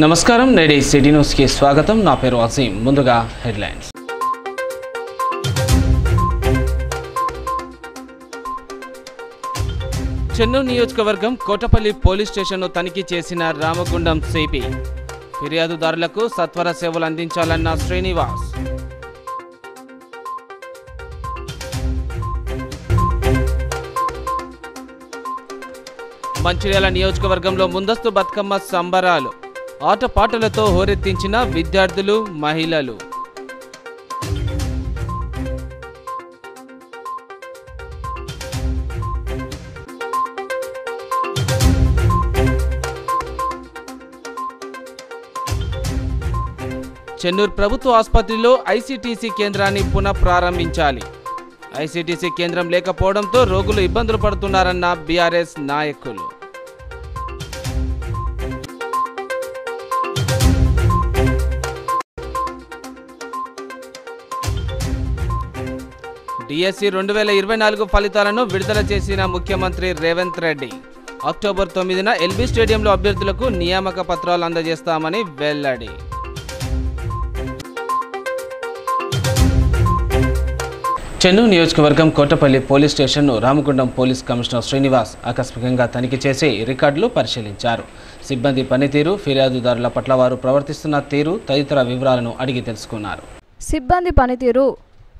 నమస్కారం, నేటి సిటీ న్యూస్కి స్వాగతం. నా పేరు అసీం. ముందుగా హెడ్లైన్స్. చెన్నూరు నియోజకవర్గం కోటపల్లి పోలీస్ స్టేషన్ను తనిఖీ చేసిన రామగుండం సిపి. ఫిర్యాదుదారులకు సత్వర సేవలు అందించాలన్న శ్రీనివాస్. మంచిర్యాల నియోజకవర్గంలో ముందస్తు బతుకమ్మ సంబరాలు. ఆటపాటలతో హోరెత్తించిన విద్యార్థులు, మహిళలు. చెన్నూరు ప్రభుత్వ ఆసుపత్రిలో ఐసీటీసీ కేంద్రాన్ని పునఃప్రారంభించాలి. ఐసీటీసీ కేంద్రం లేకపోవడంతో రోగులు ఇబ్బందులు పడుతున్నారన్న బీఆర్ఎస్ నాయకులు. డిఎస్సి 2024 ఫలితాలను విడుదల చేసిన ముఖ్యమంత్రి రేవంత్ రెడ్డి. అక్టోబర్ 9న ఎల్బీ స్టేడియంలో అభ్యర్థులకు నియామక పత్రాలు అందజేస్తామని వెల్లడి. చెన్నూరు నియోజకవర్గం కోటపల్లి పోలీస్ స్టేషన్ను రామగుండం పోలీస్ కమిషనర్ శ్రీనివాస్ ఆకస్మికంగా తనిఖీ చేసి రికార్డులు పరిశీలించారు. సిబ్బంది పనితీరు, ఫిర్యాదుదారుల పట్ల వారు ప్రవర్తిస్తున్న తీరు తదితర వివరాలను అడిగి తెలుసుకున్నారు. సిబ్బంది పనితీరు,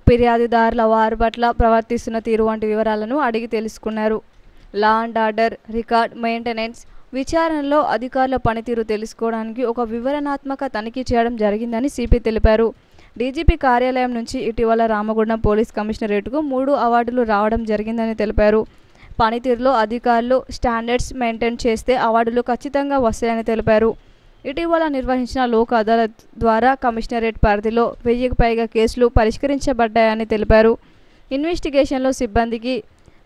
ఫిర్యాదుదారుల వారి పట్ల ప్రవర్తిస్తున్న తీరు వంటి వివరాలను అడిగి తెలుసుకున్నారు. Law and order, record maintenance, విచారణలో అధికారుల పనితీరు తెలుసుకోవడానికి ఒక వివరణాత్మక తనిఖీ చేయడం జరిగిందని సిపి తెలిపారు. డీజీపీ కార్యాలయం నుంచి ఇటీవల రామగుండం పోలీస్ కమిషనరేట్కు 3 అవార్డులు రావడం జరిగిందని తెలిపారు. పనితీరులో అధికారులు స్టాండర్డ్స్ మెయింటైన్ చేస్తే అవార్డులు ఖచ్చితంగా వస్తాయని తెలిపారు. ఇటీవల నిర్వహించిన లోక్ అదాలత్ ద్వారా కమిషనరేట్ పరిధిలో 1000కి పైగా కేసులు పరిష్కరించబడ్డాయని తెలిపారు. ఇన్వెస్టిగేషన్లో సిబ్బందికి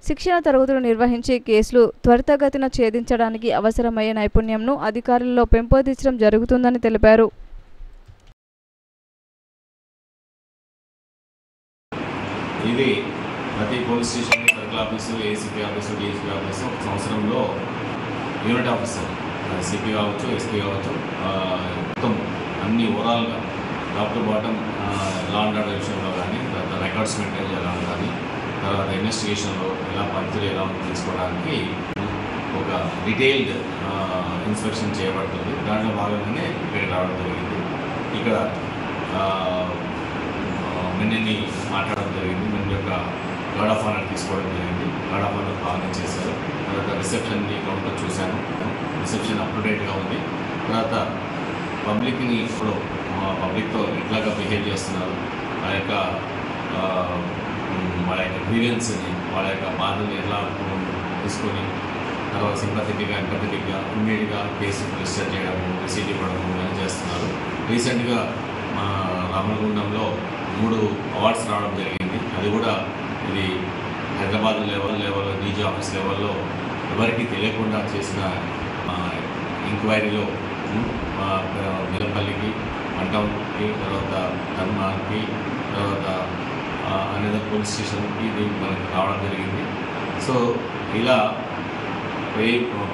శిక్షణ తరగతులు నిర్వహించి కేసులు త్వరితగతిన ఛేదించడానికి అవసరమయ్యే నైపుణ్యంను అధికారులలో పెంపొందించడం జరుగుతుందని తెలిపారు. ఇది ప్రతి police station, circle office, ACP office, DSP office ఒక సంవత్సరంలో యూనిట్ ఆఫీసర్, సిపి కావచ్చు, ఎస్పీ కావచ్చు, మొత్తం అన్ని ఓవరాల్గా top to bottom law and order విషయంలో కానీ, తర్వాత రికార్డ్స్ మెయింటైన్ చేయాలని కానీ, తర్వాత ఇన్వెస్టిగేషన్లో ఎలా పనితీరు ఎలా తెలుసుకోవడానికి ఒక డీటెయిల్డ్ ఇన్స్పెక్షన్ చేయబడుతుంది. దాంట్లో భాగంగానే ఇక్కడికి రావడం జరిగింది. ఇక్కడ మిన్నెని మాట్లాడడం జరిగింది. మిన్న యొక్క గార్డ్ ఆఫ్ ఆనర్ తీసుకోవడం జరిగింది. గార్డ్ ఆఫ్ ఆనర్ బాగానే చేశారు. తర్వాత రిసెప్షన్ని కౌంటర్ చూశాను. రిసెప్షన్ అప్ టు డేట్గా ఉంది. తర్వాత పబ్లిక్ని ఇప్పుడు పబ్లిక్తో ఎట్లాగా బిహేవ్ చేస్తున్నారు, వాళ్ళ యొక్క గ్రీవెన్స్ని, వాళ్ళ యొక్క బాధని ఎలా తీసుకొని తర్వాత సింపథెటిక్గా, ఎంపథెటిక్గా, ఇమ్మీడియట్గా కేసు రిజిస్టర్ చేయడము, రిసీట్ ఇవ్వడము ఇవన్నీ చేస్తున్నారు. రీసెంట్గా మా రామగుండంలో 3 అవార్డ్స్ రావడం జరిగింది. అది కూడా ఇది హైదరాబాద్ లెవెల్లో డీజీ ఆఫీస్ లెవెల్లో ఎవరికి తెలియకుండా చేసిన ఎంక్వైరీలో నిలంపల్లికి, వన్టౌన్కి, తర్వాత ధర్మాకి, తర్వాత అనేక పోలీస్ స్టేషన్కి దీనికి మనకి రావడం జరిగింది. సో ఇలా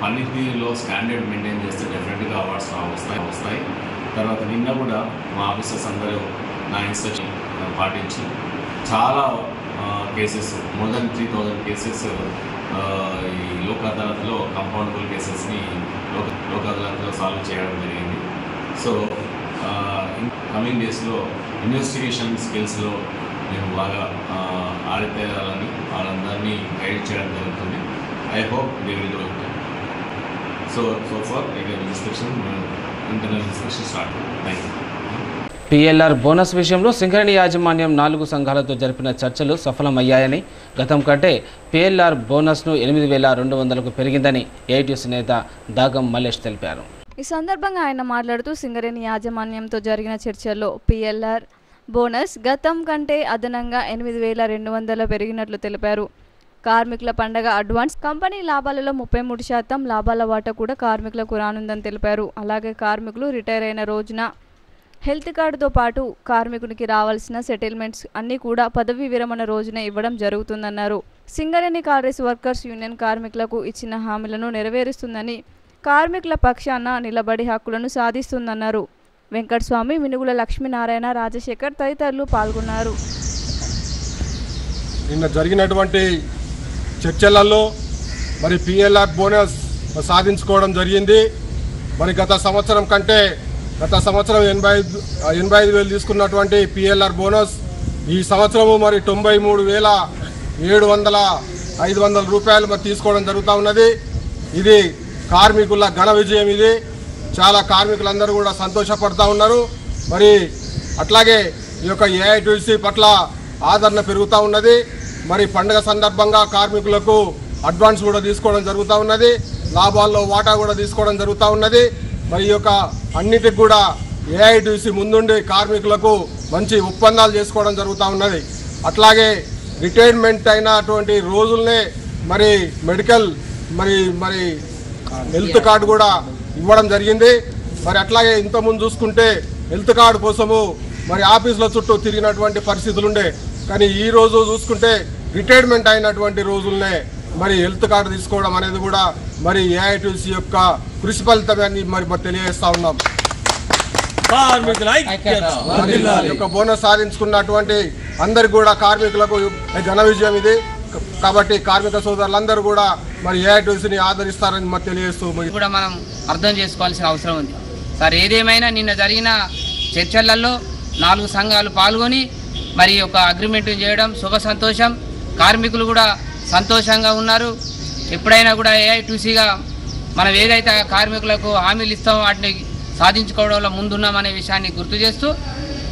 పనితీరులో స్టాండర్డ్ మెయింటైన్ చేస్తే డెఫినెట్గా అవార్డ్స్ వస్తాయి. తర్వాత నిన్న కూడా మా ఆఫీసర్స్ అందరూ నా ఇన్స్ట్రక్షన్ పాటించి చాలా కేసెస్, మోర్ దెన్ 3000 కేసెస్ ఈ లోక్ అదాలత్లో కంపౌండబుల్ కేసెస్ని లోక్ అదాలత్లో సాల్వ్ చేయడం జరిగింది. సో కమింగ్ డేస్లో ఇన్వెస్టిగేషన్ స్కిల్స్లో మేము బాగా ఆడితేయాలని వాళ్ళందరినీ గైడ్ చేయడం జరుగుతుంది. I hope they will do it. So far inspection, internal inspection start. Thank you. PLR bonus విషయంలో సింగరేణి యాజమాన్యం 4 సంఘాలతో జరిపిన చర్చలు సఫలమయ్యాయని, గతం కంటే పిఎల్ఆర్ బోనస్ను 8200కు పెరిగిందని ఏఐటీయూసీ నేత దాగం మల్లేష్ తెలిపారు. ఈ సందర్భంగా ఆయన మాట్లాడుతూ సింగరేణి యాజమాన్యంతో జరిగిన చర్చల్లో పిఎల్ఆర్ బోనస్ గతం కంటే అదనంగా 8200 పెరిగినట్లు తెలిపారు. కార్మికుల పండగ అడ్వాన్స్, కంపెనీ లాభాలలో 33% లాభాల వాటా కూడా కార్మికులకు రానుందని తెలిపారు. అలాగే కార్మికులు రిటైర్ అయిన రోజున హెల్త్ కార్డుతో పాటు కార్మికునికి రావాల్సిన సెటిల్మెంట్స్ అన్నీ కూడా పదవీ విరమణ రోజునే ఇవ్వడం జరుగుతుందన్నారు. సింగరేణి కాలరీస్ వర్కర్స్ యూనియన్ కార్మికులకు ఇచ్చిన హామీలను నెరవేరుస్తుందని కార్మికుల పక్షాన నిలబడి హక్కులను సాధిస్తుందన్నారు. వెంకటస్వామి, మినుగుల లక్ష్మీనారాయణ, రాజశేఖర్ తదితరులు పాల్గొన్నారు. నిన్న జరిగినటువంటి చర్చలలో మరి పిఎల్ఆర్ బోనస్ సాధించుకోవడం జరిగింది. మరి గత సంవత్సరం 85,000 తీసుకున్నటువంటి పిఎల్ఆర్ బోనస్ ఈ సంవత్సరము మరి 93,700 రూపాయలు మరి తీసుకోవడం జరుగుతూ ఉన్నది. ఇది కార్మికుల ఘన విజయం. ఇది చాలా కార్మికులందరూ కూడా సంతోషపడుతూ ఉన్నారు. మరి అట్లాగే ఈ యొక్క ఏఐటీసీ పట్ల ఆదరణ పెరుగుతూ ఉన్నది. మరి పండుగ సందర్భంగా కార్మికులకు అడ్వాన్స్ కూడా తీసుకోవడం జరుగుతూ ఉన్నది. లాభాల్లో వాటా కూడా తీసుకోవడం జరుగుతూ ఉన్నది. మరి ఈ యొక్క అన్నిటికి కూడా ఏఐటీసీ ముందుండి కార్మికులకు మంచి ఒప్పందాలు చేసుకోవడం జరుగుతూ ఉన్నది. అట్లాగే రిటైర్మెంట్ అయినటువంటి రోజుల్నే మరి మెడికల్ మరి హెల్త్ కార్డు కూడా ఇవ్వడం జరిగింది. మరి అట్లాగే ఇంతకుముందు చూసుకుంటే హెల్త్ కార్డు కోసము మరి ఆఫీసుల చుట్టూ తిరిగినటువంటి పరిస్థితులు ఉండే. కానీ ఈ రోజు చూసుకుంటే రిటైర్మెంట్ అయినటువంటి రోజుల్నే మరి హెల్త్ కార్డు తీసుకోవడం అనేది కూడా మరి ఏఐటీసీ యొక్క కృషి ఫలితమని మరి తెలియజేస్తా ఉన్నాం. యొక్క బోనస్ సాధించుకున్నటువంటి అందరికి కూడా కార్మికులకు ఘన విజయం ఇది. కాబట్టి కార్మిక సోదరులందరూ కూడా మరి ఏఐటీసీని ఆదరిస్తారని మరి తెలియజేస్తూ కూడా మనం అర్థం చేసుకోవాల్సిన అవసరం ఉంది. సార్, ఏదేమైనా నిన్న జరిగిన చర్చలలో 4 సంఘాలు పాల్గొని మరి ఒక అగ్రిమెంట్ చేయడం శుభ సంతోషం. కార్మికులు కూడా సంతోషంగా ఉన్నారు. ఎప్పుడైనా కూడా ఏఐటీసీగా మనం ఏదైతే కార్మికులకు హామీలు ఇస్తామో వాటిని సాధించుకోవడంలో ముందున్నామనే విషయాన్ని గుర్తు చేస్తూ,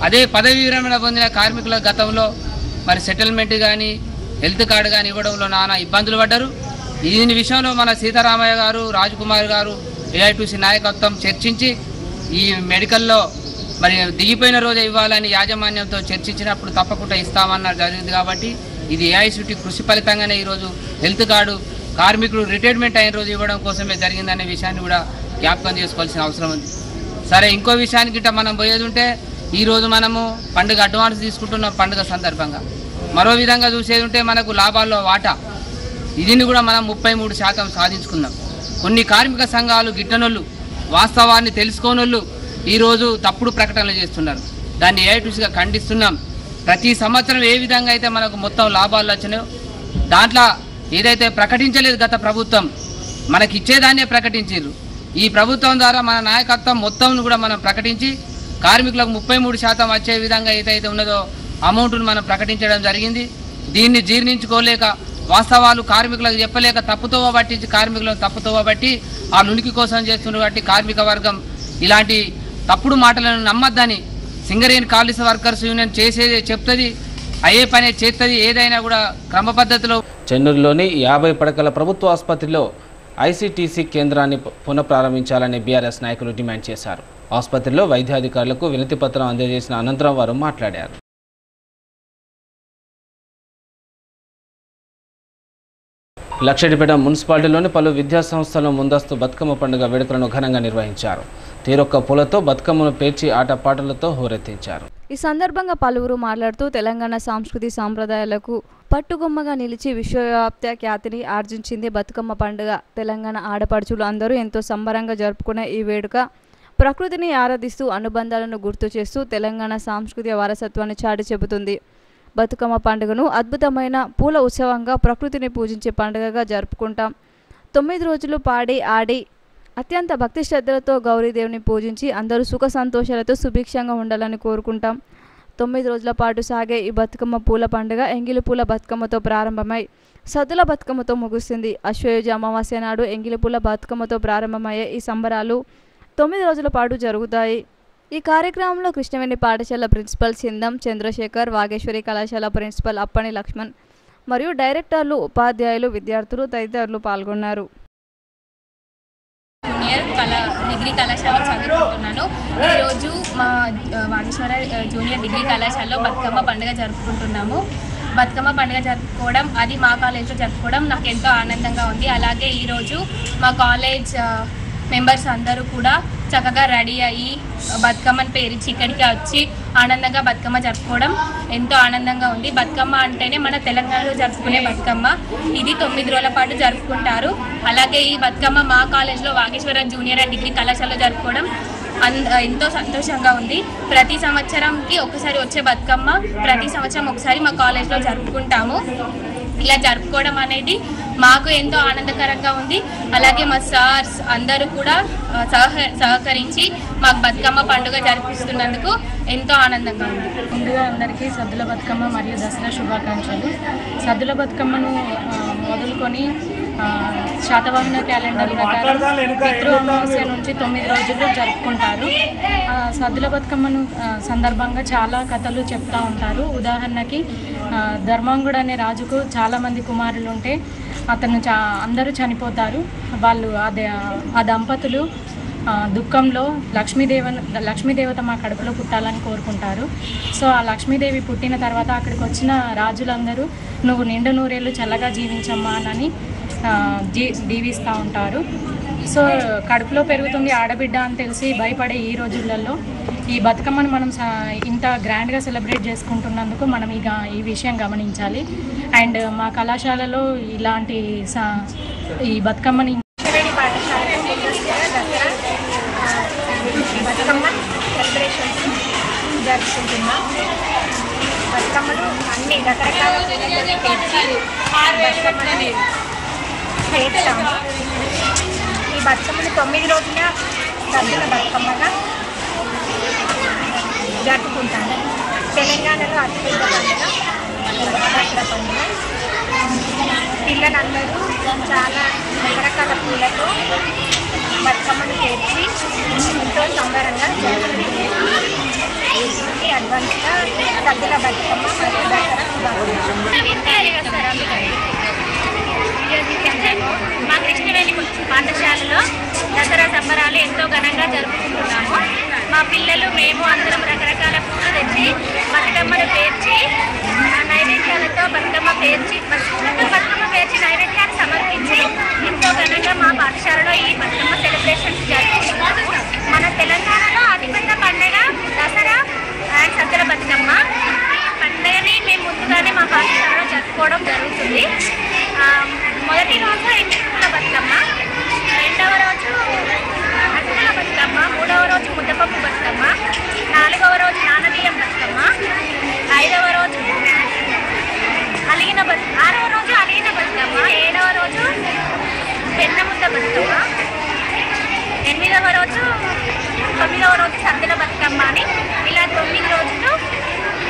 అదే పదవి విరమణ పొందిన కార్మికుల గతంలో మరి సెటిల్మెంట్ కానీ హెల్త్ కార్డు కానీ ఇవ్వడంలో నానా ఇబ్బందులు పడ్డారు. దీని విషయంలో మన సీతారామయ్య గారు, రాజ్కుమార్ గారు, ఏఐటీసీ నాయకత్వం చర్చించి ఈ మెడికల్లో మరి దిగిపోయిన రోజే ఇవ్వాలని యాజమాన్యంతో చర్చించినప్పుడు తప్పకుండా ఇస్తామన్నారు జరిగింది. కాబట్టి ఇది ఏఐసిటి కృషి ఫలితంగానే ఈరోజు హెల్త్ కార్డు కార్మికులు రిటైర్మెంట్ అయిన రోజు ఇవ్వడం కోసమే జరిగిందనే విషయాన్ని కూడా జ్ఞాపకం చేసుకోవాల్సిన అవసరం ఉంది. సరే, ఇంకో విషయానికి గిట్ట మనం పోయేది ఉంటే ఈరోజు మనము పండుగ అడ్వాన్స్ తీసుకుంటున్నాం. పండుగ సందర్భంగా మరో విధంగా చూసేది ఉంటే మనకు లాభాల్లో వాటా దీన్ని కూడా మనం 33% సాధించుకుందాం. కొన్ని కార్మిక సంఘాలు గిట్టనోళ్ళు, వాస్తవాన్ని తెలుసుకోనోళ్ళు ఈరోజు తప్పుడు ప్రకటనలు చేస్తున్నారు. దాన్ని ఏఐటీసీగా ఖండిస్తున్నాం. ప్రతి సంవత్సరం ఏ విధంగా అయితే మనకు మొత్తం లాభాలు వచ్చినాయో దాంట్లో ఏదైతే ప్రకటించలేదు గత ప్రభుత్వం, మనకి ఇచ్చేదాన్నే ప్రకటించారు. ఈ ప్రభుత్వం ద్వారా మన నాయకత్వం మొత్తం కూడా మనం ప్రకటించి కార్మికులకు 33% వచ్చే విధంగా ఏదైతే ఉన్నదో అమౌంట్ను మనం ప్రకటించడం జరిగింది. దీన్ని జీర్ణించుకోలేక, వాస్తవాలు కార్మికులకు చెప్పలేక తప్పుతోవ పట్టించి కార్మికులను తప్పుతోవ బట్టి ఆ నునికి కోసం చేస్తున్నారు. కాబట్టి కార్మిక వర్గం ఇలాంటి తప్పుడు మాటలను నమ్మద్దని సింగరేణి కాలనీస్ వర్కర్స్ యూనియన్ చేసేది చెప్తుంది, అయ్యే పనే చేస్తుంది. ఏదైనా కూడా క్రమ పద్ధతిలో. చెన్నూరులోని 50 పడకల ప్రభుత్వ ఆసుపత్రిలో ఐసీటీసీ కేంద్రాన్ని పునఃప్రారంభించాలని బీఆర్ఎస్ నాయకులు డిమాండ్ చేశారు. ఆసుపత్రిలో వైద్యాధికారులకు వినతి పత్రం అందజేసిన అనంతరం వారు మాట్లాడారు. లక్షడిపేట మున్సిపాలిటీలోని పలు విద్యా సంస్థల ముందస్తు బతుకమ్మ పండుగ వేడుకలను ఘనంగా నిర్వహించారు. తీరొక్క పూలతో బతుకమ్మను పేర్చి ఆటపాటలతో హోరెత్తించారు. ఈ సందర్భంగా పలువురు మాట్లాడుతూ తెలంగాణ సంస్కృతి సాంప్రదాయాలకు పట్టుగొమ్మగా నిలిచి విశ్వవ్యాప్త ఖ్యాతిని ఆర్జించింది బతుకమ్మ పండుగ. తెలంగాణ ఆడపడుచులు అందరూ ఎంతో సంబరంగా జరుపుకునే ఈ వేడుక ప్రకృతిని ఆరాధిస్తూ అనుబంధాలను గుర్తు చేస్తూ తెలంగాణ సాంస్కృతిక వారసత్వాన్ని చాటి చెబుతుంది. బతుకమ్మ పండుగను అద్భుతమైన పూల ఉత్సవంగా ప్రకృతిని పూజించే పండుగగా జరుపుకుంటాం. 9 రోజులు పాడి ఆడి అత్యంత భక్తి శ్రద్ధలతో గౌరీదేవిని పూజించి అందరూ సుఖ సంతోషాలతో సుభిక్షంగా ఉండాలని కోరుకుంటాం. 9 రోజుల పాటు సాగే ఈ బతుకమ్మ పూల పండుగ ఎంగిలి పూల బతుకమ్మతో ప్రారంభమై సద్దుల బతుకమ్మతో ముగుస్తుంది. అశ్వయుజ అమావాస్య నాడు ఎంగిలి పూల బతుకమ్మతో ప్రారంభమయ్యే ఈ సంబరాలు 9 రోజుల పాటు జరుగుతాయి. ఈ కార్యక్రమంలో కృష్ణవేణి పాఠశాల ప్రిన్సిపల్ సిందం చంద్రశేఖర్, వాగేశ్వరి కళాశాల ప్రిన్సిపల్ అప్పని లక్ష్మణ్ మరియు డైరెక్టర్లు, ఉపాధ్యాయులు, విద్యార్థులు తదితరులు పాల్గొన్నారు. డిగ్రీ కళాశాల చదువుకుంటున్నాను. ఈరోజు మా వాగేశ్వర జూనియర్ డిగ్రీ కళాశాలలో బతుకమ్మ పండుగ జరుపుకుంటున్నాము. బతుకమ్మ పండుగ జరుపుకోవడం, అది మా కాలేజ్లో జరుపుకోవడం నాకు ఎంతో ఆనందంగా ఉంది. అలాగే ఈరోజు మా కాలేజ్ మెంబర్స్ అందరూ కూడా చక్కగా రెడీ అయ్యి బతుకమ్మని పేరించి ఇక్కడికి వచ్చి ఆనందంగా బతుకమ్మ జరుపుకోవడం ఎంతో ఆనందంగా ఉంది. బతుకమ్మ అంటేనే మన తెలంగాణలో జరుపుకునే బతుకమ్మ. ఇది 9 రోజుల పాటు జరుపుకుంటారు. అలాగే ఈ బతుకమ్మ మా కాలేజ్లో వాగేశ్వర జూనియర్ అండ్ డిగ్రీ కళాశాలలో జరుపుకోవడం ఎంతో సంతోషంగా ఉంది. ప్రతి సంవత్సరంకి ఒకసారి వచ్చే బతుకమ్మ ప్రతి సంవత్సరం ఒకసారి మా కాలేజ్లో జరుపుకుంటాము. ఇలా జరుపుకోవడం అనేది మాకు ఎంతో ఆనందకరంగా ఉంది. అలాగే మా సార్స్ అందరూ కూడా సహకరించి మాకు బతుకమ్మ పండుగ జరిపిస్తున్నందుకు ఎంతో ఆనందంగా ఉంది. ముందుగా అందరికీ సద్దుల బతుకమ్మ మరియు దసరా శుభాకాంక్షలు. సద్దుల బతుకమ్మను మొదలుకొని శాతవాహన క్యాలెండర్ ప్రకారం పితృ అమావాస్య నుంచి 9 రోజులు జరుపుకుంటారు. సద్దుల బతుకమ్మను సందర్భంగా చాలా కథలు చెప్తూ ఉంటారు. ఉదాహరణకి ధర్మాంగుడు అనే రాజుకు చాలామంది కుమారులు ఉంటే అతను అందరూ చనిపోతారు. వాళ్ళు ఆ దంపతులు దుఃఖంలో లక్ష్మీదేవత మా కడుపులో పుట్టాలని కోరుకుంటారు. సో ఆ లక్ష్మీదేవి పుట్టిన తర్వాత అక్కడికి వచ్చిన రాజులందరూ నువ్వు నిండు నూరేళ్ళు చల్లగా జీవించమ్మా అని దీవిస్తూ ఉంటారు. సో కడుపులో పెరుగుతుంది ఆడబిడ్డ అని తెలిసి భయపడే ఈ రోజులలో ఈ బతుకమ్మను మనం ఇంత గ్రాండ్గా సెలబ్రేట్ చేసుకుంటున్నందుకు మనం ఈ విషయం గమనించాలి. అండ్ మా కళాశాలలో ఇలాంటి ఈ బతుకమ్మని బతుకమ్మ సెలబ్రేషన్స్ జరుపుకుంటున్నాం. బతుకమ్మలు అన్ని రకరకాల బతుకమ్మని పేర్చాము. ఈ బతుకమ్మని 9 రోజుల సద్దుల బతుకమ్మగా జరుపుకుంటాము. తెలంగాణలో అతిపెద్ద పండుగ దసరా పండుగ. పిల్లలందరూ చాలా రకరకాల పూలతో బతుకమ్మను పేర్చి ఎంతో సంబరంగా జరుపుకుంటున్నారు. అడ్వాన్స్గా సద్దుల బతుకమ్మ మరియు దసరా మా కృష్ణవేణి పాఠశాలలో దసరా సంబరాలు ఎంతో ఘనంగా జరుపుకుంటున్నాము. మా పిల్లలు మేము అందరం రకరకాల పూలు తెచ్చి బతుకమ్మను పేర్చి నైవేద్యాలతో బతుకమ్మ పేర్చి నైవేద్యాన్ని సమర్పించి ఎంతో ఘనంగా మా పాఠశాలలో ఈ బతుకమ్మ సెలబ్రేషన్స్ జరుపుకుంటున్నాము. మన తెలంగాణలో అతిపెద్ద పండుగ దసరా అండ్ సద్దుల బతుకమ్మ. ఈ పండుగని మేము ముందుగానే మా పాఠశాలలో జరుపుకోవడం జరుగుతుంది. మొదటి రోజు ఎంచుకున్న బతుకమ్మ, రెండవ రోజు అటుకుల బతుకమ్మ, మూడవ రోజు ముద్దపప్పు బతుకమ్మ, నాలుగవ రోజు నానబియ్యం బతుకమ్మ, ఐదవ రోజు ఆరవ రోజు అలిగిన బతుకమ్మ, ఏడవ రోజు పెన్నముద్ద బతుకమ్మ, 9వ రోజు 9వ రోజు సద్దుల బతుకమ్మ అని ఇలా 9 రోజులు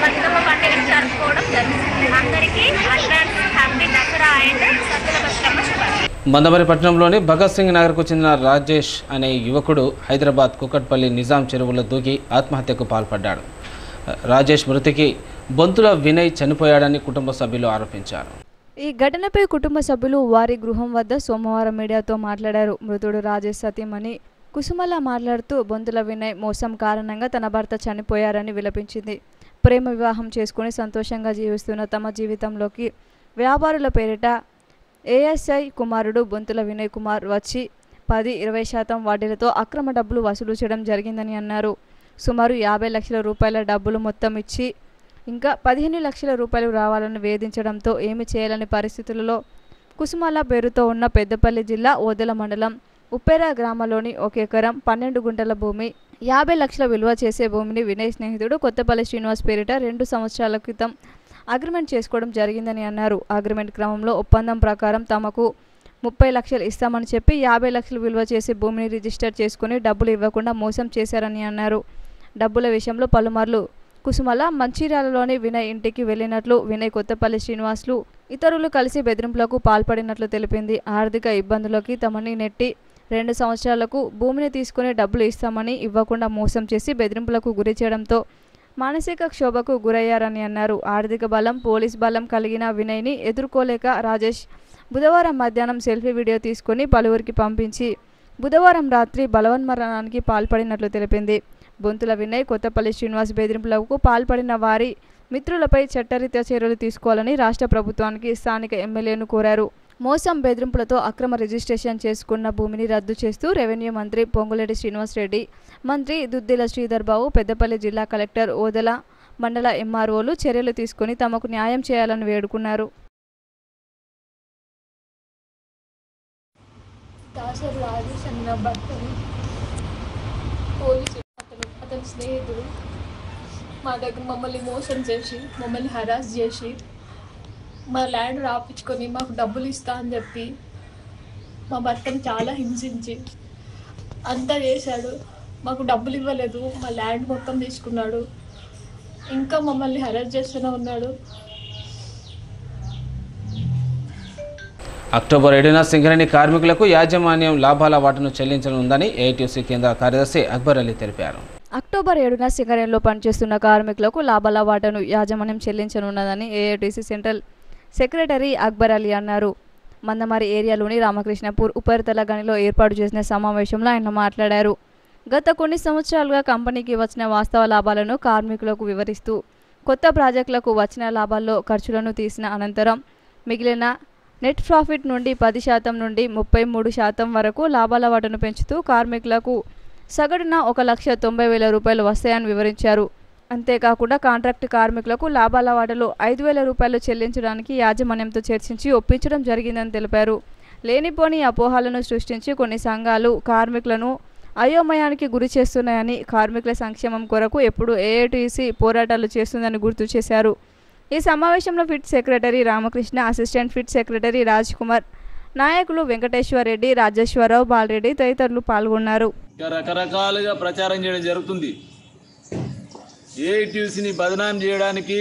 బతుకమ్మ పండుగను జరుపుకోవడం జరుగుతుంది. అందరికీ అడ్వాన్స్ హ్యాపీ దసరా అండ్ సద్దుల బతుకమ్మ శుభాకాంక్షలు. మందమరి పట్టణంలోని భగత్ సింగ్ నగర్కు చెందిన రాజేష్ అనే యువకుడు హైదరాబాద్ కుకట్పల్లి నిజాం చెరువులో దూకి ఆత్మహత్యకు పాల్పడ్డాడు. రాజేష్ మృతికి బొంతుల వినయ్ చనిపోయాడని కుటుంబ సభ్యులు ఆరోపించారు. ఈ ఘటనపై కుటుంబ సభ్యులు వారి గృహం వద్ద సోమవారం మీడియాతో మాట్లాడారు. మృతుడు రాజేష్ సతీమణి కుసుమల మాట్లాడుతూ బొంతుల వినయ్ మోసం కారణంగా తన భర్త చనిపోయారని విలపించింది. ప్రేమ వివాహం చేసుకుని సంతోషంగా జీవిస్తున్న తమ జీవితంలోకి వ్యాపారుల పేరిట ఏఎస్ఐ కుమారుడు బొంతుల వినయ్ కుమార్ వచ్చి 10-20% వడ్డీలతో అక్రమ డబ్బులు వసూలు చేయడం జరిగిందని అన్నారు. సుమారు 50 లక్షల రూపాయల డబ్బులు మొత్తం ఇచ్చి ఇంకా 15 లక్షల రూపాయలు రావాలని వేధించడంతో ఏమి చేయాలని పరిస్థితులలో కుసుమల పేరుతో ఉన్న పెద్దపల్లి జిల్లా ఓదెల మండలం ఉప్పేర గ్రామంలోని 1 ఎకరం 12 గుంటల భూమి 50 లక్షల విలువ చేసే భూమిని వినయ్ స్నేహితుడు కొత్తపల్లి శ్రీనివాస్ పేరిట 2 సంవత్సరాల క్రితం అగ్రిమెంట్ చేసుకోవడం జరిగిందని అన్నారు. అగ్రిమెంట్ క్రమంలో ఒప్పందం ప్రకారం తమకు 30 లక్షలు ఇస్తామని చెప్పి 50 లక్షలు విలువ చేసే భూమిని రిజిస్టర్ చేసుకుని డబ్బులు ఇవ్వకుండా మోసం చేశారని అన్నారు. డబ్బుల విషయంలో పలుమార్లు కుసుమల మంచిర్యాలలోని వినయ్ ఇంటికి వెళ్ళినట్లు, వినయ్ కొత్తపల్లి శ్రీనివాసులు ఇతరులు కలిసి బెదిరింపులకు పాల్పడినట్లు తెలిపింది. ఆర్థిక ఇబ్బందులకి తమని నెట్టి 2 సంవత్సరాలకు భూమిని తీసుకుని డబ్బులు ఇస్తామని ఇవ్వకుండా మోసం చేసి బెదిరింపులకు గురి చేయడంతో మానసిక క్షోభకు గురయ్యారని అన్నారు. ఆర్థిక బలం, పోలీస్ బలం కలిగిన వినయ్ని ఎదుర్కోలేక రాజేష్ బుధవారం మధ్యాహ్నం సెల్ఫీ వీడియో తీసుకుని పలువురికి పంపించి బుధవారం రాత్రి బలవన్మరణానికి పాల్పడినట్లు తెలిపింది. బొంతుల వినయ్ కొత్తపల్లి శ్రీనివాస్ బెదిరింపులకు పాల్పడిన వారి మిత్రులపై చట్టరీత్యా చర్యలు తీసుకోవాలని రాష్ట్ర ప్రభుత్వానికి స్థానిక ఎమ్మెల్యేను కోరారు. మోసం బెదిరింపులతో అక్రమ రిజిస్ట్రేషన్ చేసుకున్న భూమిని రద్దు చేస్తూ రెవెన్యూ మంత్రి పొంగులేటి శ్రీనివాసరెడ్డి, మంత్రి దుద్దిల శ్రీధర్ బాబు, పెద్దపల్లి జిల్లా కలెక్టర్, ఓదెల మండల ఎంఆర్ఓలు చర్యలు తీసుకుని తమకు న్యాయం చేయాలని వేడుకున్నారు. అతని స్నేహితుడు మా దగ్గర మమ్మల్ని మోసం చేసి మమ్మల్ని హరాస్ చేసి మా ల్యాండ్ రాపించుకొని మాకు డబ్బులు ఇస్తా అని చెప్పి మా భర్తను చాలా హింసించి అంతా చేశాడు. మాకు డబ్బులు ఇవ్వలేదు, మా ల్యాండ్ మొత్తం తీసుకున్నాడు, ఇంకా మమ్మల్ని హరాస్ చేస్తూనే ఉన్నాడు. అక్టోబర్ 7న సింగరేణి కార్మికులకు యాజమాన్యం లాభాల వాటాను చెల్లించనుందని ఏఐటీయూసీ కేంద్ర కార్యదర్శి అక్బర్ అలీ తెలిపారు. అక్టోబర్ 7న సింగరేణిలో పనిచేస్తున్న కార్మికులకు లాభాల వాటాను యాజమాన్యం చెల్లించనున్నదని AITUC central secretary Akbar Ali అన్నారు. మందమరి ఏరియాలోని రామకృష్ణపూర్ ఉపరితల గనిలో ఏర్పాటు చేసిన సమావేశంలో ఆయన మాట్లాడారు. గత కొన్ని సంవత్సరాలుగా కంపెనీకి వచ్చిన వాస్తవ లాభాలను కార్మికులకు వివరిస్తూ కొత్త ప్రాజెక్టులకు వచ్చిన లాభాల్లో ఖర్చులను తీసిన అనంతరం మిగిలిన నెట్ ప్రాఫిట్ నుండి 10% నుండి 33% వరకు లాభాల వాటాను పెంచుతూ కార్మికులకు సగటున 1,90,000 రూపాయలు వస్తాయని వివరించారు. అంతేకాకుండా కాంట్రాక్ట్ కార్మికులకు లాభాల వాటాలు 5,000 రూపాయలు చెల్లించడానికి యాజమాన్యంతో చర్చించి ఒప్పించడం జరిగిందని తెలిపారు. లేనిపోని అపోహలను సృష్టించి కొన్ని సంఘాలు కార్మికులను అయోమయానికి గురి చేస్తున్నాయని, కార్మికుల సంక్షేమం కొరకు ఎప్పుడు ఏఐటీయూసీ పోరాటాలు చేస్తుందని గుర్తు చేశారు. ఈ సమావేశంలో fit secretary Ramakrishna, assistant fit secretary Raj Kumar, నాయకులు వెంకటేశ్వర రెడ్డి, రాజేశ్వరరావు, బాలరెడ్డి తదితరులు పాల్గొన్నారు. రకరకాలుగా ప్రచారం చేయడం జరుగుతుంది. ఏఐటీయూసీని బదనాం చేయడానికి,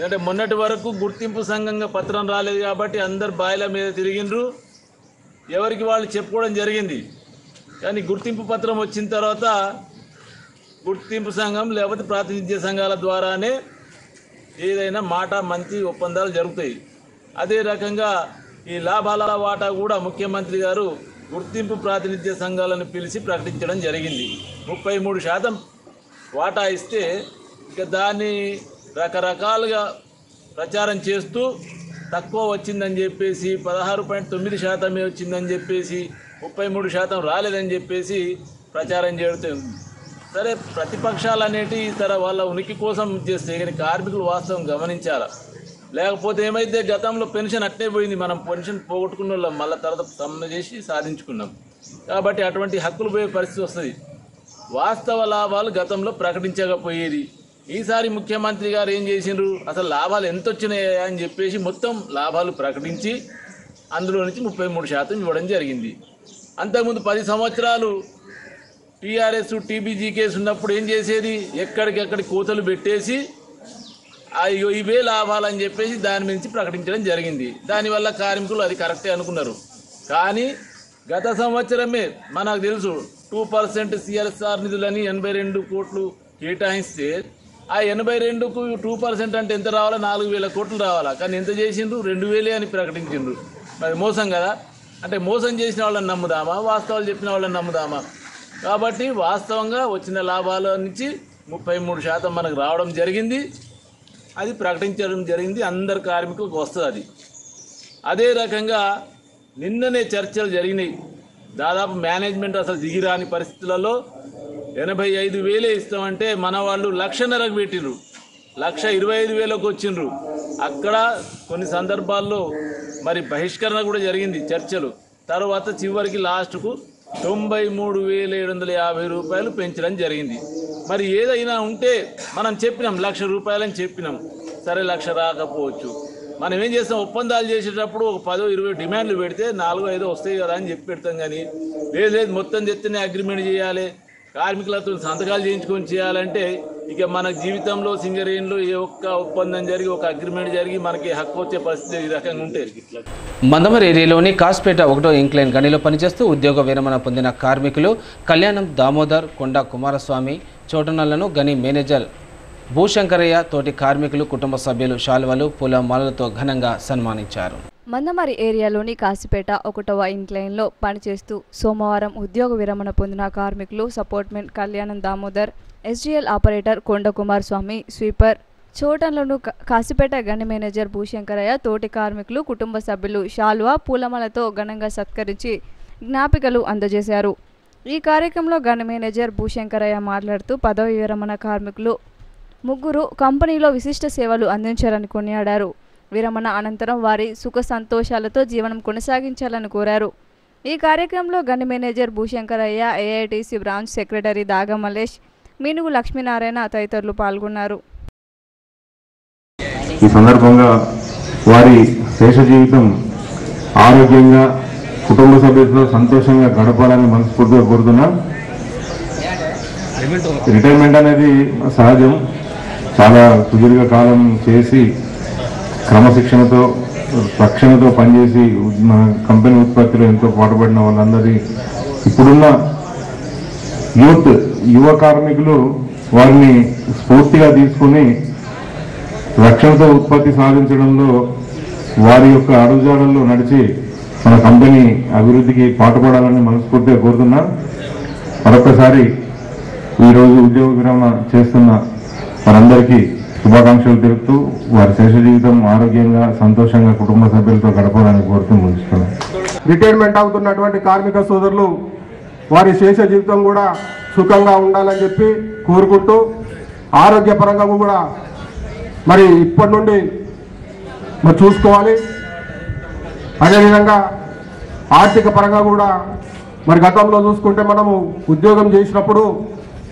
అంటే మొన్నటి వరకు గుర్తింపు సంఘంగా పత్రం రాలేదు కాబట్టి అందరు బాయిల మీద తిరిగిండ్రు, ఎవరికి వాళ్ళు చెప్పుకోవడం జరిగింది. కానీ గుర్తింపు పత్రం వచ్చిన తర్వాత గుర్తింపు సంఘం లేకపోతే ప్రాతినిధ్య సంఘాల ద్వారానే ఏదైనా మాట మంచి ఒప్పందాలు జరుగుతాయి. అదే రకంగా ఈ లాభాల వాటా కూడా ముఖ్యమంత్రి గారు గుర్తింపు ప్రాతినిధ్య సంఘాలను పిలిచి ప్రకటించడం జరిగింది. 33% వాటా ఇస్తే ఇక దాన్ని రకరకాలుగా ప్రచారం చేస్తూ తక్కువ వచ్చిందని చెప్పేసి 16.9% వచ్చిందని చెప్పేసి 33% రాలేదని చెప్పేసి ప్రచారం చేస్తుంది. సరే, ప్రతిపక్షాలు అనేటివి వాళ్ళ ఉనికి కోసం చేస్తే కానీ కార్మికులు వాస్తవం గమనించాలి. లేకపోతే ఏమైతే గతంలో పెన్షన్ అట్నే పోయింది, మనం పెన్షన్ పోగొట్టుకున్న వాళ్ళం మళ్ళీ తర్వాత సమ్మె చేసి సాధించుకున్నాం. కాబట్టి అటువంటి హక్కులు పోయే పరిస్థితి వస్తుంది. వాస్తవ లాభాలు గతంలో ప్రకటించకపోయేది. ఈసారి ముఖ్యమంత్రి గారు ఏం చేసిండ్రు, అసలు లాభాలు ఎంత వచ్చినాయా అని చెప్పేసి మొత్తం లాభాలు ప్రకటించి అందులో నుంచి 33% ఇవ్వడం జరిగింది. అంతకుముందు 10 సంవత్సరాలు టీఆర్ఎస్ టీబీజీ కేసు ఉన్నప్పుడు ఏం చేసేది, ఎక్కడికెక్కడి కోతలు పెట్టేసి ఇవే లాభాలని చెప్పేసి దాని నుంచి ప్రకటించడం జరిగింది. దానివల్ల కార్మికులు అది కరెక్టే అనుకున్నారు. కానీ గత సంవత్సరమే మనకు తెలుసు 2% సిఆర్ఎస్ఆర్ నిధులని 82 కోట్లు కేటాయిస్తే ఆ 82కు 2% అంటే ఎంత రావాలా, 4,000 కోట్లు రావాలా. కానీ ఎంత చేసిండ్రు, 2,000 అని ప్రకటించిండ్రు. మరి మోసం కదా. అంటే మోసం చేసిన వాళ్ళని నమ్ముదామా, వాస్తవాలు చెప్పిన వాళ్ళని నమ్ముదామా? కాబట్టి వాస్తవంగా వచ్చిన లాభాల నుంచి 33% మనకు రావడం జరిగింది. అది ప్రకటించడం జరిగింది. అందరు కార్మికులకు వస్తుంది అది. అదే రకంగా నిన్ననే చర్చలు జరిగినాయి. దాదాపు మేనేజ్మెంట్ అసలు దిగిరాని పరిస్థితులలో 85,000 ఇస్తామంటే మన వాళ్ళు 1,00,000కు పెట్టిండ్రు, 1,25,000కు వచ్చిండ్రు. అక్కడ కొన్ని సందర్భాల్లో మరి బహిష్కరణ కూడా జరిగింది చర్చలు. తర్వాత చివరికి లాస్ట్కు 93,750 రూపాయలు పెంచడం జరిగింది. మరి ఏదైనా ఉంటే మనం చెప్పినాం 1,00,000 రూపాయలని చెప్పినాం. సరే 1,00,000 రాకపోవచ్చు. మనం ఏం చేస్తాం, ఒప్పందాలు చేసేటప్పుడు ఒక 10-20 డిమాండ్లు పెడితే 4-5 వస్తాయి కదా అని చెప్పి పెడతాం. కానీ లేదు మొత్తం తెత్తనే అగ్రిమెంట్ చేయాలి, కార్మికులతో సంతకాలు చేయించుకొని చేయాలంటే ఇక మన జీవితంలో సింగరేణిలో ఏ ఒక్క ఒప్పందం జరిగి ఒక అగ్రిమెంట్ జరిగి మనకి హక్కు వచ్చే పరిస్థితి ఈ రకంగా ఉంటే. మందమరి ఏరియాలోని కాస్పేట 1వ ఇంక్లైన్ గనిలో పనిచేస్తూ ఉద్యోగ విరమణ పొందిన కార్మికులు కళ్యాణం దామోదర్, కొండ కుమారస్వామి చోటనలను గని మేనేజర్ భూశంకరయ్య తోటి కార్మికులు కుటుంబ సభ్యులు శాలువలు పూల మాలలతో ఘనంగా సన్మానించారు. మందమరి ఏరియాలోని కాసిపేట 1వ ఇంక్లైన్లో పనిచేస్తూ సోమవారం ఉద్యోగ విరమణ పొందిన కార్మికులు సపోర్ట్మెంట్ కళ్యాణం దామోదర్, ఎస్జీఎల్ ఆపరేటర్ కొండ కుమారస్వామి, స్వీపర్ చోటన్లను కాసిపేట గని మేనేజర్ భూశంకరయ్య, తోటి కార్మికులు, కుటుంబ సభ్యులు శాలువా, పూలమాలతో ఘనంగా సత్కరించి జ్ఞాపికలు అందజేశారు. ఈ కార్యక్రమంలో గని మేనేజర్ భూశంకరయ్య మాట్లాడుతూ పదవి విరమణ కార్మికులు 3 కంపెనీలో విశిష్ట సేవలు అందించారని కొనియాడారు. విరమణ అనంతరం వారి సుఖ సంతోషాలతో జీవనం కొనసాగించాలని కోరారు. ఈ కార్యక్రమంలో గని manager Bhushankaraiah, AITC branch secretary Daga Mallesh, Meenugu Lakshminarayana తదితరులు పాల్గొన్నారు. ఈ సందర్భంగా వారి శేష జీవితం ఆరోగ్యంగా కుటుంబ సభ్యులతో సంతోషంగా గడపాలని మనస్ఫూర్తిగా కోరుతున్నాం. రిటైర్మెంట్ అనేది సహజం. చాలా సుదీర్ఘ కాలం చేసి క్రమశిక్షణతో రక్షణతో పనిచేసి మన కంపెనీ ఉత్పత్తిలో ఎంతో పాటుపడిన వాళ్ళందరి ఇప్పుడున్న యువ కార్మికులు వారిని స్ఫూర్తిగా తీసుకుని రక్షణతో ఉత్పత్తి సాధించడంలో వారి యొక్క అడుగుజాడల్లో నడిచి మన కంపెనీ అభివృద్ధికి పాటుపడాలని మనస్ఫూర్తిగా కోరుతున్నాం. మరొకసారి ఈరోజు ఉద్యోగ విరమణ చేస్తున్న వారందరికీ శుభాకాంక్షలు తెలుపుతూ వారి శేష జీవితం ఆరోగ్యంగా సంతోషంగా కుటుంబ సభ్యులతో గడపాలని కోరుతూ ముగిస్తున్నాం. రిటైర్మెంట్ అవుతున్నటువంటి కార్మిక సోదరులు వారి శేష జీవితం కూడా సుఖంగా ఉండాలని చెప్పి కోరుకుంటూ ఆరోగ్యపరంగా కూడా మరి ఇప్పటి నుండి మరి చూసుకోవాలి. అదేవిధంగా ఆర్థిక పరంగా కూడా మరి గతంలో చూసుకుంటే మనము ఉద్యోగం చేసినప్పుడు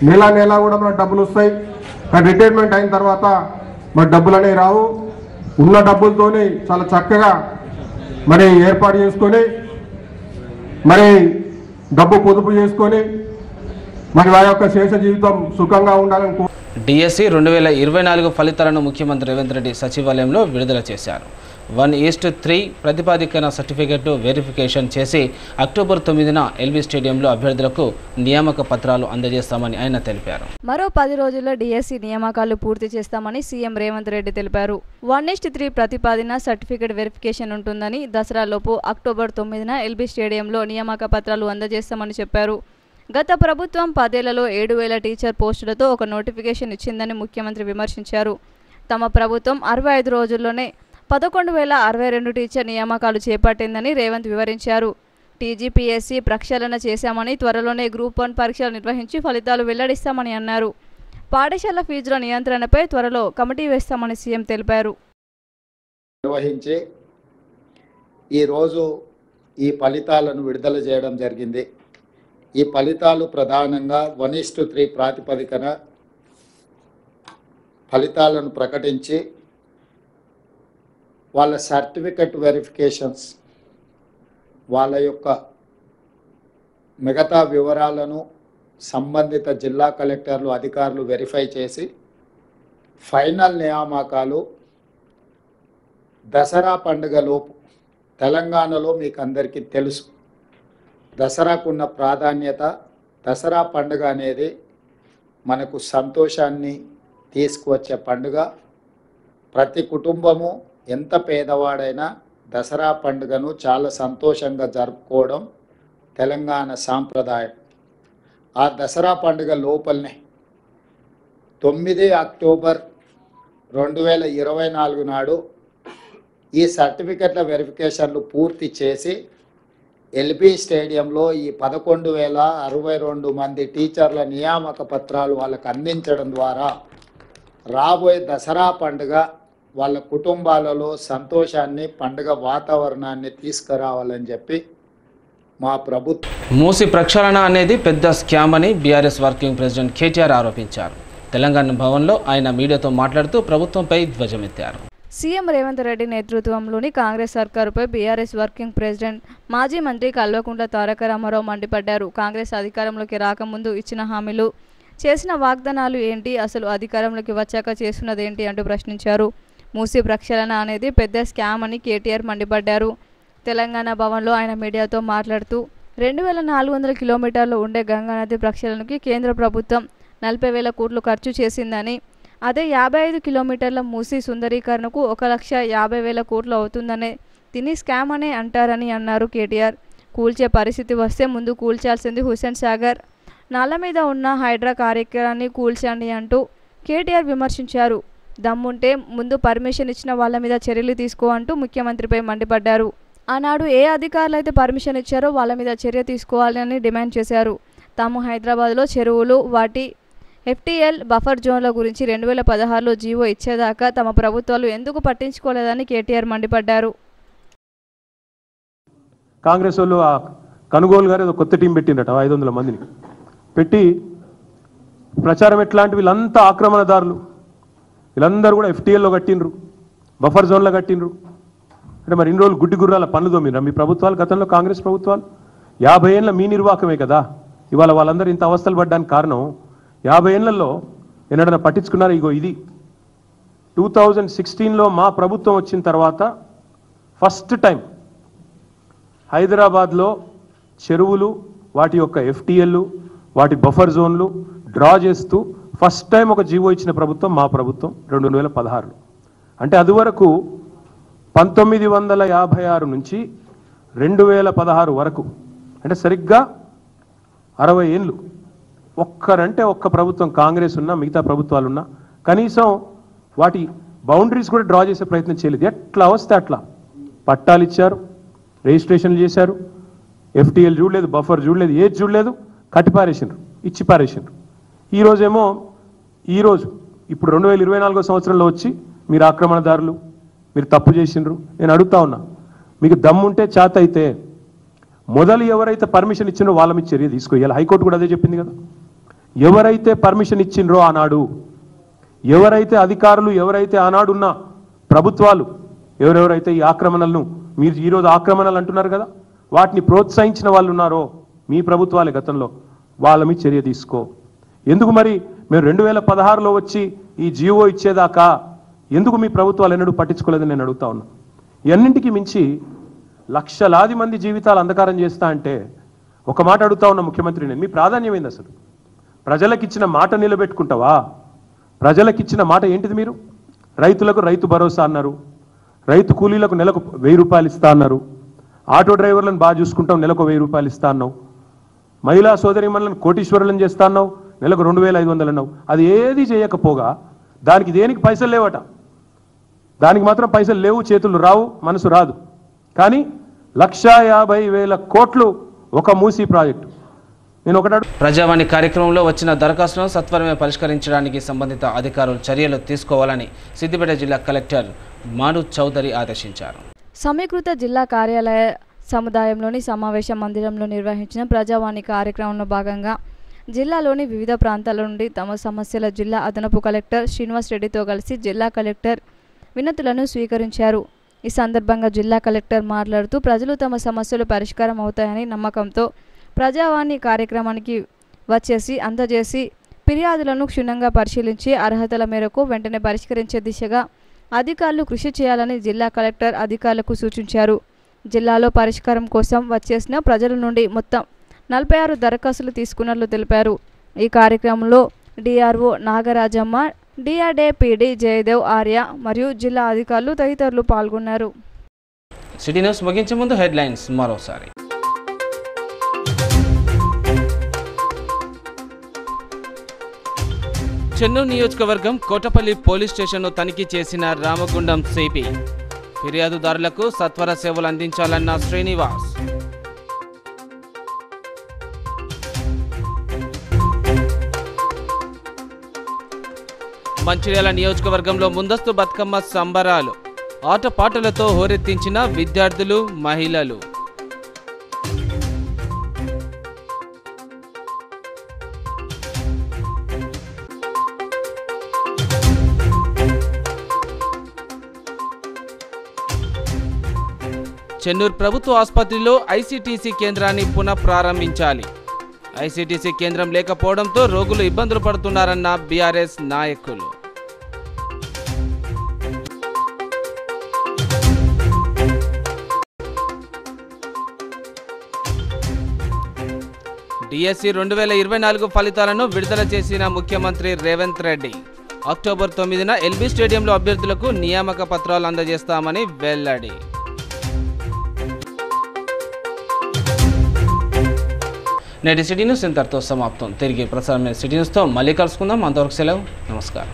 నెల కూడా మన డబ్బులు వస్తాయి. కానీ రిటైర్మెంట్ అయిన తర్వాత మరి డబ్బులు అనేవి రావు. ఉన్న డబ్బులతోనే చాలా చక్కగా మరి ఏర్పాటు చేసుకొని మరి డబ్బు పొదుపు చేసుకొని మరి వారి యొక్క శేష జీవితం సుఖంగా ఉండాలని డిఎస్సి 2024 ఫలితాలను ముఖ్యమంత్రి రేవంత్ రెడ్డి సచివాలయంలో విడుదల చేశారు. 1:3 ప్రతిపాదికన సర్టిఫికెట్ను వెరిఫికేషన్ చేసి అక్టోబర్ 9న ఎల్బీ స్టేడియంలో అభ్యర్థులకు నియామక పత్రాలు అందజేస్తామని ఆయన తెలిపారు. మరో 10 రోజుల్లో డిఎస్సి నియామకాలు పూర్తి చేస్తామని సీఎం రేవంత్ రెడ్డి తెలిపారు. 1:3 ప్రతిపాదిన సర్టిఫికెట్ వెరిఫికేషన్ ఉంటుందని, దసరాలోపు అక్టోబర్ 9న ఎల్బీ స్టేడియంలో నియామక పత్రాలు అందజేస్తామని చెప్పారు. గత ప్రభుత్వం 10 ఏళ్లలో 7,000 టీచర్ పోస్టులతో ఒక నోటిఫికేషన్ ఇచ్చిందని ముఖ్యమంత్రి విమర్శించారు. తమ ప్రభుత్వం 65 రోజుల్లోనే 11,062 టీచర్ నియామకాలు చేపట్టిందని రేవంత్ వివరించారు. టీజీపీఎస్సీ ప్రక్షాళన చేశామని, త్వరలోనే గ్రూప్ 1 పరీక్షలు నిర్వహించి ఫలితాలు వెల్లడిస్తామని అన్నారు. పాఠశాల ఫీజుల నియంత్రణపై త్వరలో కమిటీ వేస్తామని సీఎం తెలిపారు. నిర్వహించి ఈరోజు ఈ ఫలితాలను విడుదల చేయడం జరిగింది. ఈ ఫలితాలు ప్రధానంగా 1:3 ప్రాతిపదికన ఫలితాలను ప్రకటించి వాళ్ళ సర్టిఫికెట్ వెరిఫికేషన్స్, వాళ్ళ యొక్క మిగతా వివరాలను సంబంధిత జిల్లా కలెక్టర్లు అధికారులు వెరిఫై చేసి ఫైనల్ నియామకాలు దసరా పండుగలోపు, తెలంగాణలో మీకు అందరికీ తెలుసు దసరాకున్న ప్రాధాన్యత. దసరా పండుగ అనేది మనకు సంతోషాన్ని తీసుకువచ్చే పండుగ. ప్రతి కుటుంబము ఎంత పేదవాడైనా దసరా పండుగను చాలా సంతోషంగా జరుపుకోవడం తెలంగాణ సాంప్రదాయం. ఆ దసరా పండుగ లోపలనే 9 అక్టోబర్ 2024 నాడు ఈ సర్టిఫికెట్ల వెరిఫికేషన్లు పూర్తి చేసి ఎల్బీ స్టేడియంలో ఈ 11,062 మంది టీచర్ల నియామక పత్రాలు వాళ్ళకు అందించడం ద్వారా రాబోయే దసరా పండుగ వాళ్ళ కుటుంబాలలో సంతోషాన్ని, పండుగ వాతావరణాన్ని తీసుకురావాలని చెప్పి మా ప్రభుత్వం. మూసి ప్రక్షాళన అనేది పెద్ద స్కామ్ అని బీఆర్ఎస్ వర్కింగ్ ప్రెసిడెంట్ కేటీఆర్ ఆరోపించారు. తెలంగాణ భవన్లో ఆయన మీడియాతో మాట్లాడుతూ ప్రభుత్వంపై ధ్వజమెత్తారు. సీఎం రేవంత్ రెడ్డి నేతృత్వంలోని కాంగ్రెస్ సర్కారుపై బీఆర్ఎస్ వర్కింగ్ ప్రెసిడెంట్ మాజీ మంత్రి కల్వకుంట్ల తారక రామారావు మండిపడ్డారు. కాంగ్రెస్ అధికారంలోకి రాకముందు ఇచ్చిన హామీలు, చేసిన వాగ్దానాలు ఏంటి, అసలు అధికారంలోకి వచ్చాక చేస్తున్నదేంటి అంటూ ప్రశ్నించారు. మూసి ప్రక్షాళన అనేది పెద్ద స్కామ్ అని కేటీఆర్ మండిపడ్డారు. తెలంగాణ భవన్లో ఆయన మీడియాతో మాట్లాడుతూ 2,400 కిలోమీటర్లు ఉండే గంగానది ప్రక్షాళనకి కేంద్ర ప్రభుత్వం 40,000 కోట్లు ఖర్చు చేసిందని, అదే 55 కిలోమీటర్ల మూసి సుందరీకరణకు 1,50,000 కోట్లు అవుతుందనే దీన్ని స్కామ్ అనే అంటారని అన్నారు కేటీఆర్. కూల్చే పరిస్థితి వస్తే ముందు కూల్చాల్సింది హుస్సేన్ సాగర్ నాల మీద ఉన్న హైడ్రా కార్యక్రమాన్ని కూల్చండి అంటూ కేటీఆర్ విమర్శించారు. దమ్ముంటే ముందు పర్మిషన్ ఇచ్చిన వాళ్ళ మీద చర్యలు తీసుకో అంటూ ముఖ్యమంత్రిపై మండిపడ్డారు. ఆనాడు ఏ అధికారులు అయితే పర్మిషన్ ఇచ్చారో వాళ్ళ మీద చర్య తీసుకోవాలని డిమాండ్ చేశారు. తాము హైదరాబాద్లో చెరువులు వాటి FTL బఫర్ జోన్ల గురించి 2016లో జీవో ఇచ్చేదాకా తమ ప్రభుత్వాలు ఎందుకు పట్టించుకోలేదని కేటీఆర్ మండిపడ్డారు. కాంగ్రెస్ వాళ్ళు కనుగోలు గారు ఏదో కొత్త టీం పెట్టిండట 500 మందిని పెట్టి ప్రచారం ఎట్లాంటి వీళ్ళంతా ఆక్రమణదారులు, వీళ్ళందరూ కూడా FTLలో కట్టిండ్రు, బఫర్ జోన్లో కట్టిండ్రు. అంటే మరి ఇన్ని రోజులు గుడ్డి గుర్రాల పనులు తోమిరా మీ ప్రభుత్వాలు? గతంలో కాంగ్రెస్ ప్రభుత్వాలు 50 ఏళ్ళ మీ నిర్వాహకమే కదా. ఇవాళ వాళ్ళందరూ ఇంత అవస్థలు పడ్డానికి కారణం 50 ఏళ్లలో ఎన్నడన్నా పట్టించుకున్నారు? ఇగో ఇది 2016లో మా ప్రభుత్వం వచ్చిన తర్వాత ఫస్ట్ టైం హైదరాబాద్లో చెరువులు వాటి యొక్క FTL వాటి బఫర్ జోన్లు డ్రా చేస్తూ ఫస్ట్ టైం ఒక జీవో ఇచ్చిన ప్రభుత్వం మా ప్రభుత్వం 2016లో. అంటే అది వరకు 1956 నుంచి 2016 వరకు అంటే సరిగ్గా 60 ఏళ్ళు ఒక్కరంటే ఒక్క ప్రభుత్వం కాంగ్రెస్ ఉన్నా మిగతా ప్రభుత్వాలు ఉన్నా కనీసం వాటి బౌండరీస్ కూడా డ్రా చేసే ప్రయత్నం చేయలేదు. ఎట్లా వస్తే అట్లా పట్టాలు ఇచ్చారు, రిజిస్ట్రేషన్లు చేశారు, FTL చూడలేదు, బఫర్ చూడలేదు, ఏది చూడలేదు, కట్టి పారేసిండ్రు, ఇచ్చి పారేసిండ్రు. ఈరోజేమో ఇప్పుడు 2024 సంవత్సరంలో వచ్చి మీరు ఆక్రమణదారులు, మీరు తప్పు చేసిండ్రు. నేను అడుగుతా ఉన్నా, మీకు దమ్ముంటే చేత అయితే మొదలు ఎవరైతే పర్మిషన్ ఇచ్చిండ్రో వాళ్ళ మీద చర్య తీసుకోవాలి. హైకోర్టు కూడా అదే చెప్పింది కదా. ఎవరైతే పర్మిషన్ ఇచ్చిండ్రో ఆనాడు, ఎవరైతే అధికారులు, ఎవరైతే ఆనాడున్న ప్రభుత్వాలు, ఎవరెవరైతే ఈ ఆక్రమణలను మీరు ఈరోజు ఆక్రమణలు అంటున్నారు కదా, వాటిని ప్రోత్సహించిన వాళ్ళు ఉన్నారో మీ ప్రభుత్వాలే గతంలో, వాళ్ళ మీద చర్య తీసుకో. ఎందుకు మరి మేము 2016లో వచ్చి ఈ జీవో ఇచ్చేదాకా ఎందుకు మీ ప్రభుత్వాలు ఎన్నడూ పట్టించుకోలేదని నేను అడుగుతా ఉన్నా. ఇవన్నింటికి మించి లక్షలాది మంది జీవితాలు అంధకారం చేస్తా అంటే ఒక మాట అడుగుతా ఉన్న ముఖ్యమంత్రి, నేను మీ ప్రాధాన్యం ఏంది అసలు? ప్రజలకిచ్చిన మాట నిలబెట్టుకుంటావా? ప్రజలకిచ్చిన మాట ఏంటిది? మీరు రైతులకు రైతు భరోసా అన్నారు, రైతు కూలీలకు నెలకు 1000 రూపాయలు ఇస్తా అన్నారు, ఆటో డ్రైవర్లను బాగా చూసుకుంటాం నెలకు 1000 రూపాయలు ఇస్తా అన్నావు, మహిళా సోదరిమణులను కోటీశ్వరులను చేస్తా అన్నావు, నెలకు 2500 అన్నావు. అది ఏది చేయకపోగా దానికి దేనికి పైసలు లేవట. దానికి మాత్రం పైసలు లేవు, చేతులు రావు, మనసు రాదు. కానీ 1,50,000 కోట్లు ఒక మూసీ ప్రాజెక్టు. నేను ఒకటి ప్రజావాణి కార్యక్రమంలో వచ్చిన దరఖాస్తును సత్వరమే పరిష్కరించడానికి సంబంధిత అధికారులు చర్యలు తీసుకోవాలని సిద్దిపేట జిల్లా కలెక్టర్ మాను చౌదరి ఆదేశించారు. సమీకృత జిల్లా కార్యాలయ సముదాయంలోని సమావేశ మందిరంలో నిర్వహించిన ప్రజావాణి కార్యక్రమంలో భాగంగా జిల్లాలోని వివిధ ప్రాంతాల నుండి తమ సమస్యల జిల్లా అదనపు కలెక్టర్ శ్రీనివాస్ రెడ్డితో కలిసి జిల్లా కలెక్టర్ వినతులను స్వీకరించారు. ఈ సందర్భంగా జిల్లా కలెక్టర్ మాట్లాడుతూ ప్రజలు తమ సమస్యలు పరిష్కారం అవుతాయని నమ్మకంతో ప్రజావాణి కార్యక్రమానికి వచ్చేసి అందజేసి ఫిర్యాదులను క్షుణ్ణంగా పరిశీలించి అర్హతల మేరకు వెంటనే పరిష్కరించే దిశగా అధికారులు కృషి చేయాలని జిల్లా కలెక్టర్ అధికారులకు సూచించారు. జిల్లాలో పరిష్కారం కోసం వచ్చేసిన ప్రజల నుండి మొత్తం 46 దరఖాస్తులు తీసుకున్నట్లు తెలిపారు. ఈ కార్యక్రమంలో డిఆర్ఓ నాగరాజమ్మ, డిఆర్డే పీడీ జయదేవ్ ఆర్య మరియు జిల్లా అధికారులు తదితరులు పాల్గొన్నారు. సిటీ న్యూస్ ముగించే ముందు హెడ్లైన్స్ మరోసారి. చెన్నూరు నియోజకవర్గం కోటపల్లి పోలీస్ స్టేషన్ను తనిఖీ చేసిన రామగుండం సిపి. ఫిర్యాదుదారులకు సత్వర సేవలు అందించాలన్న శ్రీనివాస్. మంచిర్యాల నియోజకవర్గంలో ముందస్తు బతుకమ్మ సంబరాలు. ఆటపాటలతో హోరెత్తించిన విద్యార్థులు, మహిళలు. చెన్నూరు ప్రభుత్వ ఆసుపత్రిలో ఐసీటీసీ కేంద్రాన్ని పునఃప్రారంభించాలి. ఐసీటీసీ కేంద్రం లేకపోవడంతో రోగులు ఇబ్బందులు పడుతున్నారన్న బీఆర్ఎస్ నాయకులు. డిఎస్సి 2024 ఫలితాలను విడుదల చేసిన ముఖ్యమంత్రి రేవంత్ రెడ్డి. అక్టోబర్ 9న ఎల్బీ స్టేడియంలో అభ్యర్థులకు నియామక పత్రాలు అందజేస్తామని వెల్లడి. నేటి సిటీ న్యూస్ ఇంతటితో సమాప్తం. తిరిగి ప్రసారమైన సిటీ న్యూస్తో మళ్ళీ కలుసుకుందాం. అంతవరకు సెలవు. నమస్కారం.